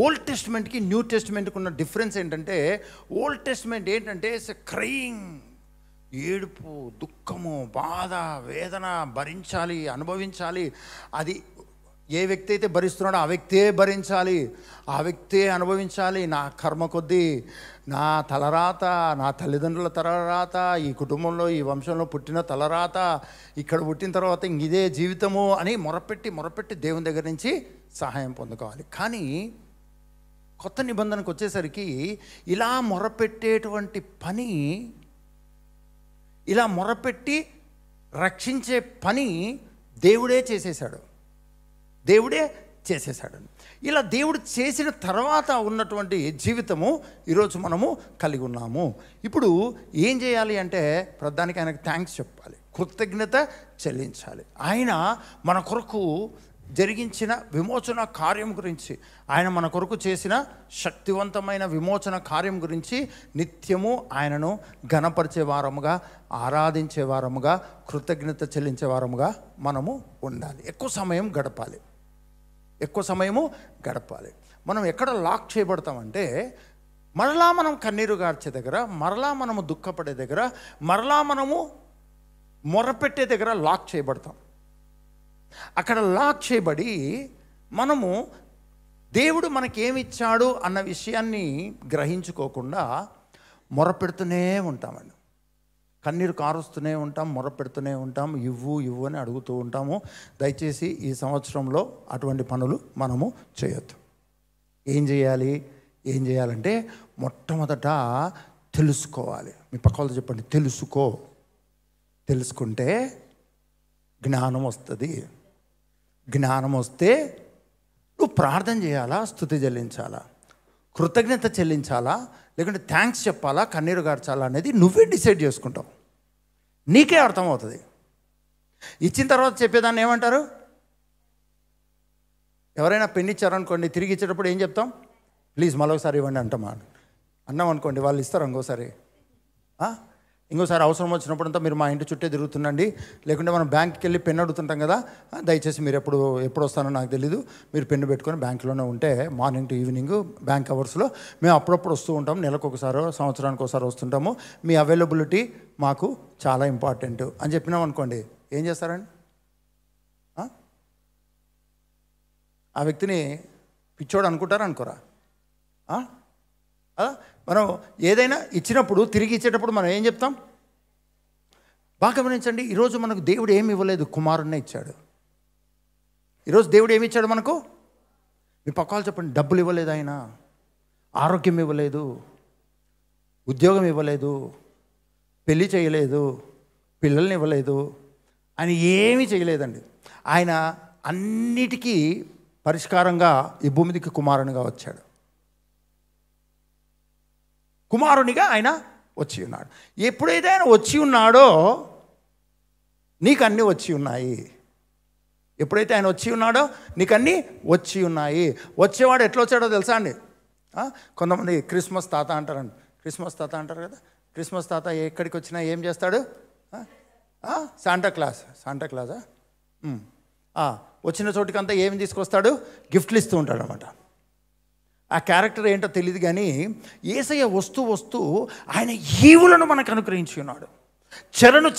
Old టెస్ట్మెంట్కి new టెస్ట్మెంట్కి ఉన్న difference ఏంటంటే, old testament ఏంటంటే ఇట్స్ క్రయింగ్, ఏడుపు, దుఃఖము, బాధ, వేదన భరించాలి, అనుభవించాలి. అది ఏ వ్యక్తి అయితే భరిస్తున్నాడో ఆ వ్యక్తే భరించాలి, ఆ వ్యక్తే అనుభవించాలి. నా కర్మ కొద్దీ, నా తలరాత, నా తల్లిదండ్రుల తలరాత, ఈ కుటుంబంలో ఈ వంశంలో పుట్టిన తలరాత, ఇక్కడ పుట్టిన తర్వాత ఇదే జీవితము అని మొరపెట్టి దేవుని దగ్గర నుంచి సహాయం పొందుకోవాలి. కానీ కొత్త నిబంధనకు వచ్చేసరికి ఇలా మొరపెట్టేటువంటి పని, ఇలా మొరపెట్టి రక్షించే పని దేవుడే చేసేసాడు. ఇలా దేవుడు చేసిన తర్వాత ఉన్నటువంటి జీవితము ఈరోజు మనము కలిగి ఉన్నాము. ఇప్పుడు ఏం చేయాలి అంటే, ప్రధానికి ఆయనకు థ్యాంక్స్ చెప్పాలి, కృతజ్ఞత చెల్లించాలి. ఆయన మన కొరకు జరిగించిన విమోచన కార్యం గురించి, ఆయన మన కొరకు చేసిన శక్తివంతమైన విమోచన కార్యం గురించి నిత్యము ఆయనను ఘనపరిచే వారముగా, ఆరాధించే వారముగా, కృతజ్ఞత చెల్లించే వారముగా మనము ఉండాలి. ఎక్కువ సమయము గడపాలి. మనం ఎక్కడ లాక్ చేయబడతామంటే, మరలా మనం కన్నీరు గార్చే దగ్గర, మరలా మనము దుఃఖపడే దగ్గర, మరలా మనము మొరపెట్టే దగ్గర లాక్ చేయబడతాం. అక్కడ లాక్ చేయబడి మనము దేవుడు మనకేమిచ్చాడు అన్న విషయాన్ని గ్రహించుకోకుండా మొరపెడుతూనే ఉంటామండి. కన్నీరు కారుస్తూనే ఉంటాం, మొరపెడుతూనే ఉంటాం, ఇవ్వు అని అడుగుతూ ఉంటాము. దయచేసి ఈ సంవత్సరంలో అటువంటి పనులు మనము చేయొద్దు. ఏం చేయాలంటే మొట్టమొదట తెలుసుకోవాలి. మీ పక్క వాళ్ళతో చెప్పండి, తెలుసుకుంటే జ్ఞానం వస్తుంది. జ్ఞానం వస్తే నువ్వు ప్రార్థన చేయాలా, స్తుతి చెల్లించాలా, కృతజ్ఞత చెల్లించాలా, లేకుంటే థ్యాంక్స్ చెప్పాలా, కన్నీరు గార్చాలా అనేది నువ్వే డిసైడ్ చేసుకుంటావు. నీకే అర్థమవుతుంది. ఇచ్చిన తర్వాత చెప్పేదాన్ని ఏమంటారు? ఎవరైనా పెన్ ఇచ్చారనుకోండి, తిరిగి ఇచ్చేటప్పుడు ఏం చెప్తాం? ప్లీజ్ మరొకసారి ఇవ్వండి అంటామా? అన్నాం అనుకోండి, వాళ్ళు ఇస్తారు ఇంకోసారి అవసరం వచ్చినప్పుడు అంతా మీరు మా ఇంటి చుట్టే తిరుగుతుండండి. లేకుంటే మనం బ్యాంక్కి వెళ్ళి పెన్ను అడుగుతుంటాం కదా, దయచేసి మీరు ఎప్పుడు వస్తానో నాకు తెలీదు, మీరు పెన్ను పెట్టుకొని బ్యాంకులోనే ఉంటే మార్నింగ్ టు ఈవినింగ్ బ్యాంక్ అవర్స్లో మేము అప్పుడప్పుడు వస్తూ ఉంటాం, నెలకు ఒకసారి, సంవత్సరానికి ఒకసారి వస్తుంటాము, మీ అవైలబిలిటీ మాకు చాలా ఇంపార్టెంట్ అని చెప్పినాం అనుకోండి, ఏం చేస్తారండి? ఆ వ్యక్తిని పిచ్చోడు అనుకోరా? మనం ఏదైనా ఇచ్చినప్పుడు, తిరిగి ఇచ్చేటప్పుడు మనం ఏం చెప్తాం? బాగా గమనించండి. ఈరోజు మనకు దేవుడు ఏమి ఇవ్వలేదు, కుమారుణ్ణే ఇచ్చాడు. ఈరోజు దేవుడు ఏమి ఇచ్చాడు మనకు? మీ పక్కవాళ్ళు చెప్పండి, డబ్బులు ఇవ్వలేదు ఆయన, ఆరోగ్యం ఇవ్వలేదు, ఉద్యోగం ఇవ్వలేదు, పెళ్ళి చేయలేదు, పిల్లల్ని ఇవ్వలేదు, ఆయన ఏమీ చేయలేదండి. ఆయన అన్నిటికీ పరిష్కారంగా ఈ భూమి మీదకి కుమారునిగా వచ్చాడు. కుమారునిగా ఆయన వచ్చి ఉన్నాడు. ఎప్పుడైతే ఆయన వచ్చి ఉన్నాడో నీకు అన్నీ వచ్చి ఉన్నాయి. ఎప్పుడైతే ఆయన వచ్చి ఉన్నాడో నీకు అన్నీ వచ్చి ఉన్నాయి. వచ్చేవాడు ఎట్లా వచ్చాడో తెలుసా అండి? కొంతమంది క్రిస్మస్ తాత అంటారండి. క్రిస్మస్ తాత అంటారు కదా. క్రిస్మస్ తాత ఎక్కడికి వచ్చినా ఏం చేస్తాడు? శాంటాక్లాజా వచ్చిన చోటికంతా ఏమి తీసుకొస్తాడు? గిఫ్ట్లు ఇస్తూ ఉంటాడు అన్నమాట. ఆ క్యారెక్టర్ ఏంటో తెలియదు కానీ యేసయ్య వస్తూ ఆయన ఈవులను మనకు అనుగ్రహించి ఉన్నాడు.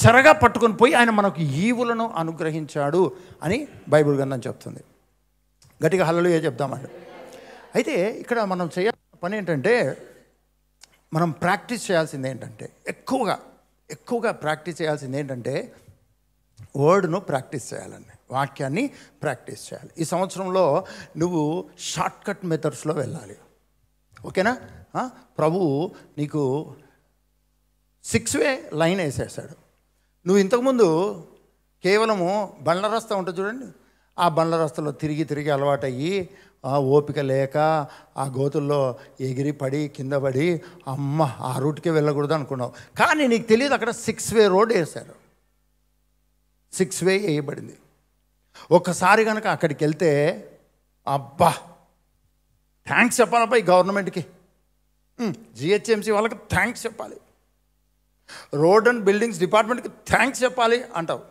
చెరగా పట్టుకొని పోయి ఆయన మనకు ఈవులను అనుగ్రహించాడు అని బైబిల్ గ్రంథం చెప్తుంది. గట్టిగా హల్లెలూయా చెప్దామండి. అయితే ఇక్కడ మనం చేయాల్సిన పని ఏంటంటే, మనం ప్రాక్టీస్ చేయాల్సింది ఏంటంటే, ఎక్కువగా ప్రాక్టీస్ చేయాల్సింది ఏంటంటే, వర్డ్ను ప్రాక్టీస్ చేయాలండి, వాక్యాన్ని ప్రాక్టీస్ చేయాలి. ఈ సంవత్సరంలో నువ్వు షార్ట్కట్ మెథడ్స్లో వెళ్ళాలి. ఓకేనా? ప్రభువు నీకు 6-వే లైన్ వేసేసాడు. నువ్వు ఇంతకుముందు కేవలము బండ్ల రస్తా ఉంటుంది చూడండి, ఆ బండ్ల రస్తాలో తిరిగి అలవాటయ్యి ఓపిక లేక ఆ గోతుల్లో ఎగిరి పడి కింద పడి అమ్మ ఆ రూట్కే వెళ్ళకూడదు అనుకున్నావు. కానీ నీకు తెలియదు అక్కడ 6-వే రోడ్ వేశారు. 6-వే వేయబడింది. ఒక్కసారి కనుక అక్కడికి వెళ్తే అబ్బా థ్యాంక్స్ చెప్పాలబ్బా ఈ గవర్నమెంట్కి, జిహెచ్ఎంసీ వాళ్ళకి థ్యాంక్స్ చెప్పాలి, రోడ్ అండ్ బిల్డింగ్స్ డిపార్ట్మెంట్కి థ్యాంక్స్ చెప్పాలి అంటావు.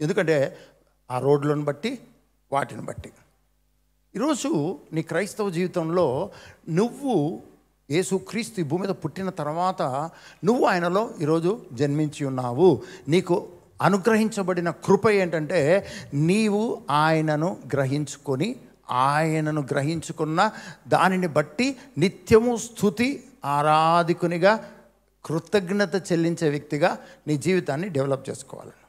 ఎందుకంటే ఆ రోడ్లను బట్టి వాటిని బట్టి ఈరోజు నీ క్రైస్తవ జీవితంలో నువ్వు యేసుక్రీస్తు ఈ భూమి మీద పుట్టిన తర్వాత నువ్వు ఆయనలో ఈరోజు జన్మించి ఉన్నావు. నీకు అనుగ్రహించబడిన కృప ఏంటంటే నీవు ఆయనను గ్రహించుకున్న దానిని బట్టి నిత్యము స్తుతి ఆరాధికునిగా కృతజ్ఞత చెల్లించే వ్యక్తిగా నీ జీవితాన్ని డెవలప్ చేసుకోవాలి.